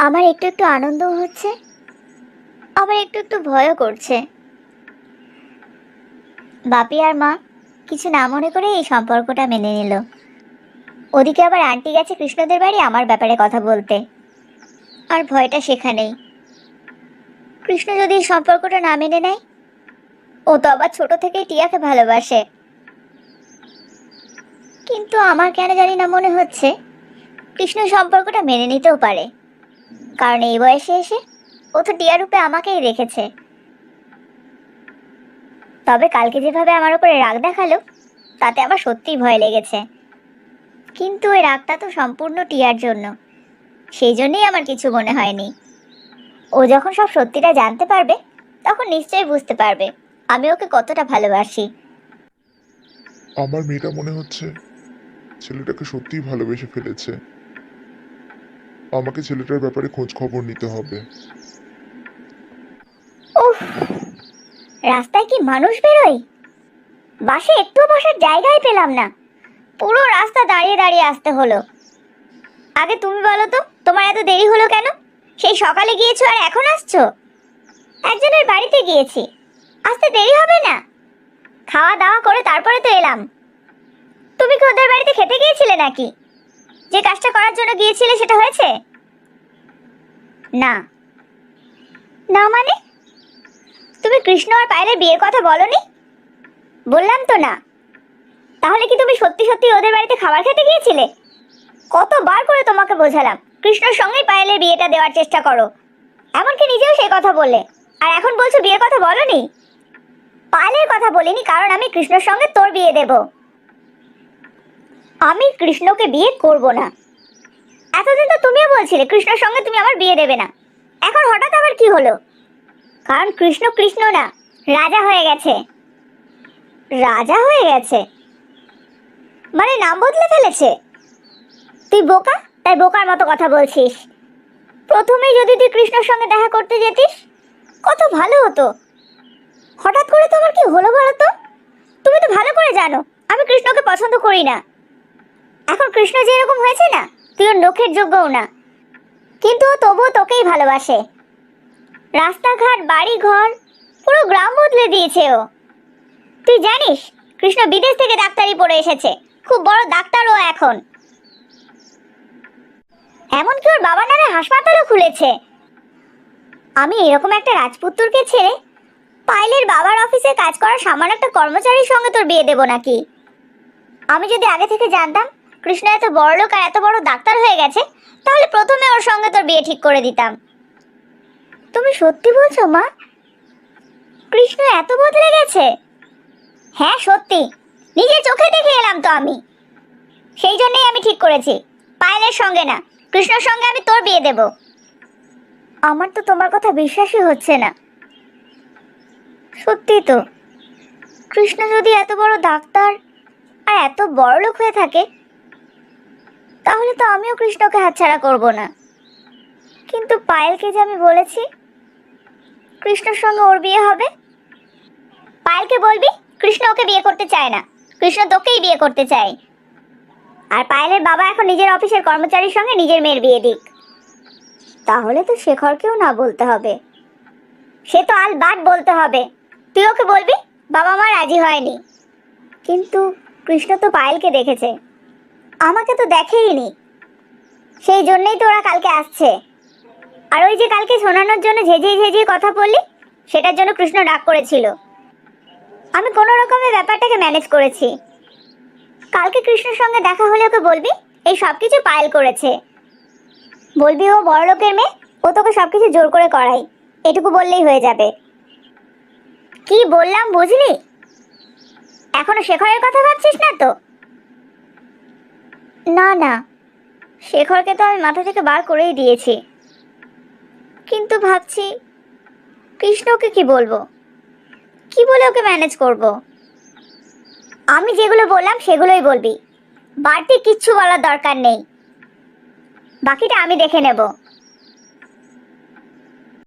আমার একটু একটু আনন্দ হচ্ছে, আবার একটু একটু ভয়ও করছে। বাপি আর মা কিছু না মনে করে এই সম্পর্কটা মেনে নিল। ওদিকে আবার আন্টি গেছে কৃষ্ণদের বাড়ি আমার ব্যাপারে কথা বলতে। আর ভয়টা সেখানেই, কৃষ্ণ যদি এই সম্পর্কটা না মেনে নেয়। ও তো আবার ছোট থেকেই টিয়াকে ভালোবাসে। কিন্তু আমার কেন জানি না মনে হচ্ছে কৃষ্ণ সম্পর্কটা মেনে নিতেও পারে, কারণ এই বয়সে এসে ও তো টিয়া রূপে আমাকেই রেখেছে। তবে কালকে যেভাবে আমার উপরে রাগ দেখালো তাতে আমার সত্যিই ভয় লেগেছে। কিন্তু ওই রাগটা তো সম্পূর্ণ টিয়ার জন্য, সেই জন্যই আমার কিছু মনে হয়নি। ও যখন সব সত্যিটা জানতে পারবে তখন নিশ্চয়ই বুঝতে পারবে আমি ওকে কতটা ভালোবাসি। আমার মেয়েটা মনে হচ্ছে ছেলেটাকে সত্যিই ভালোবেসে ফেলেছে। আমাকে ছেলেটার ব্যাপারে খোঁজ খবর নিতে হবে। উফ, রাস্তায় কি মানুষ বেরোয়! বাসে একটু বসার জায়গাই পেলাম না, পুরো রাস্তা দাঁড়িয়ে দাঁড়িয়ে আসতে হলো। আগে তুমি বলো তো, তোমার এত দেরি হলো কেন? সেই সকালে গিয়েছো আর এখন আসছো? একজনের বাড়িতে গিয়েছি, আসতে দেরি হবে না? খাওয়া দাওয়া করে তারপরে তো এলাম। তুমি কি ওদের বাড়িতে খেতে গিয়েছিলে নাকি? যে কাজটা করার জন্য গিয়েছিলে সেটা হয়েছে? না। না মানে? তুমি কৃষ্ণ আর পায়েলের বিয়ের কথা বলনি? বললাম তো না। তাহলে কি তুমি সত্যি সত্যি ওদের বাড়িতে খাবার খেতে গিয়েছিলে? কতবার করে তোমাকে বোঝালাম কৃষ্ণর সঙ্গেই পায়েলের বিয়েটা দেওয়ার চেষ্টা করো, এমনকি নিজেও সেই কথা বললে। আর এখন বলছো বিয়ের কথা বলনি? পায়েলের কথা বলিনি, কারণ আমি কৃষ্ণর সঙ্গে তোর বিয়ে দেব। আমি কৃষ্ণকে বিয়ে করব না। এতদিন তো তুমিও বলছিলে কৃষ্ণর সঙ্গে তুমি আমার বিয়ে দেবে না, এখন হঠাৎ আবার কি হলো? কারণ কৃষ্ণ কৃষ্ণ না, রাজা হয়ে গেছে। রাজা হয়ে গেছে মানে নাম বদলে ফেলেছে? তুই বোকা, তাই বোকার মতো কথা বলছিস। প্রথমেই যদি তুই কৃষ্ণর সঙ্গে দেখা করতে যেতিস কত ভালো হতো। হঠাৎ করে তোমার কি হলো বলো তো? তুমি তো ভালো করে জানো আমি কৃষ্ণকে পছন্দ করি না। এখন কৃষ্ণ যেরকম হয়েছে না, তুই ওর নখের যোগ্যও না, কিন্তু ও তবুও তোকেই ভালোবাসে। রাস্তাঘাট বাড়ি ঘর পুরো গ্রাম বদলে দিয়েছে ও। তুই জানিস কৃষ্ণ বিদেশ থেকে ডাক্তারি পড়ে এসেছে, খুব বড় ডাক্তার ও এখন। এমনকি ওর বাবা নামে হাসপাতালও খুলেছে। আমি এরকম একটা রাজপুত্রকে ছেড়ে পায়েলের বাবার অফিসে কাজ করা সামান্য একটা কর্মচারীর সঙ্গে তোর বিয়ে দেব নাকি? আমি যদি আগে থেকে জানতাম কৃষ্ণ এত বড় লোক আর এত বড় ডাক্তার হয়ে গেছে, তাহলে প্রথমে ওর সঙ্গে তোর বিয়ে ঠিক করে দিতাম। তুমি সত্যি বলছো মা? কৃষ্ণ এত বদলে গেছে? হ্যাঁ সত্যি, নিজের চোখে দেখে এলাম তো আমি। সেই জন্যই আমি ঠিক করেছি পায়েলের সঙ্গে না, কৃষ্ণর সঙ্গে আমি তোর বিয়ে দেব। আমার তো তোমার কথা বিশ্বাসই হচ্ছে না। সত্যি তো, কৃষ্ণ যদি এত বড় ডাক্তার আর এত বড় লোক হয়ে থাকে, তাহলে তো আমিও কৃষ্ণকে হাতছাড়া করব না। কিন্তু পায়েলকে যে আমি বলেছি কৃষ্ণর সঙ্গে ওর বিয়ে হবে, পায়েলকে বলবি কৃষ্ণ ওকে বিয়ে করতে চায় না, কৃষ্ণ তোকেই বিয়ে করতে চায়। আর পায়েলের বাবা এখন নিজের অফিসের কর্মচারীর সঙ্গে নিজের মেয়ের বিয়ে দিক। তাহলে তো শেখরকেও না বলতে হবে। সে তো আলবাত বলতে হবে। তুই ওকে বলবি বাবা মা রাজি হয়নি। কিন্তু কৃষ্ণ তো পায়েলকে দেখেছে, আমাকে তো দেখেইনি। সেই জন্যই তো ওরা কালকে আসছে। আর ওই যে কালকে শোনানোর জন্য ঝেঝিয়ে ঝেঝিয়ে কথা বললি, সেটার জন্য কৃষ্ণ রাগ করেছিল। আমি কোনো রকমে ব্যাপারটাকে ম্যানেজ করেছি। কালকে কৃষ্ণের সঙ্গে দেখা হলে ওকে বলবি এই সব কিছু পায়েল করেছে। বলবি ও বড় লোকের মেয়ে, ও তোকে সবকিছু জোর করে করাই, এটুকু বললেই হয়ে যাবে। কি বললাম বুঝলি? এখনো শেখরের কথা ভাবছিস না তো? না না, শেখরকে তো আমি মাথা থেকে বার করেই দিয়েছি। কিন্তু ভাবছি কৃষ্ণকে কি বলবো, কি বলে ওকে ম্যানেজ করব। আমি যেগুলো বললাম সেগুলোই বলবি, বাড়তি কিচ্ছু বলার দরকার নেই। বাকিটা আমি দেখে নেব।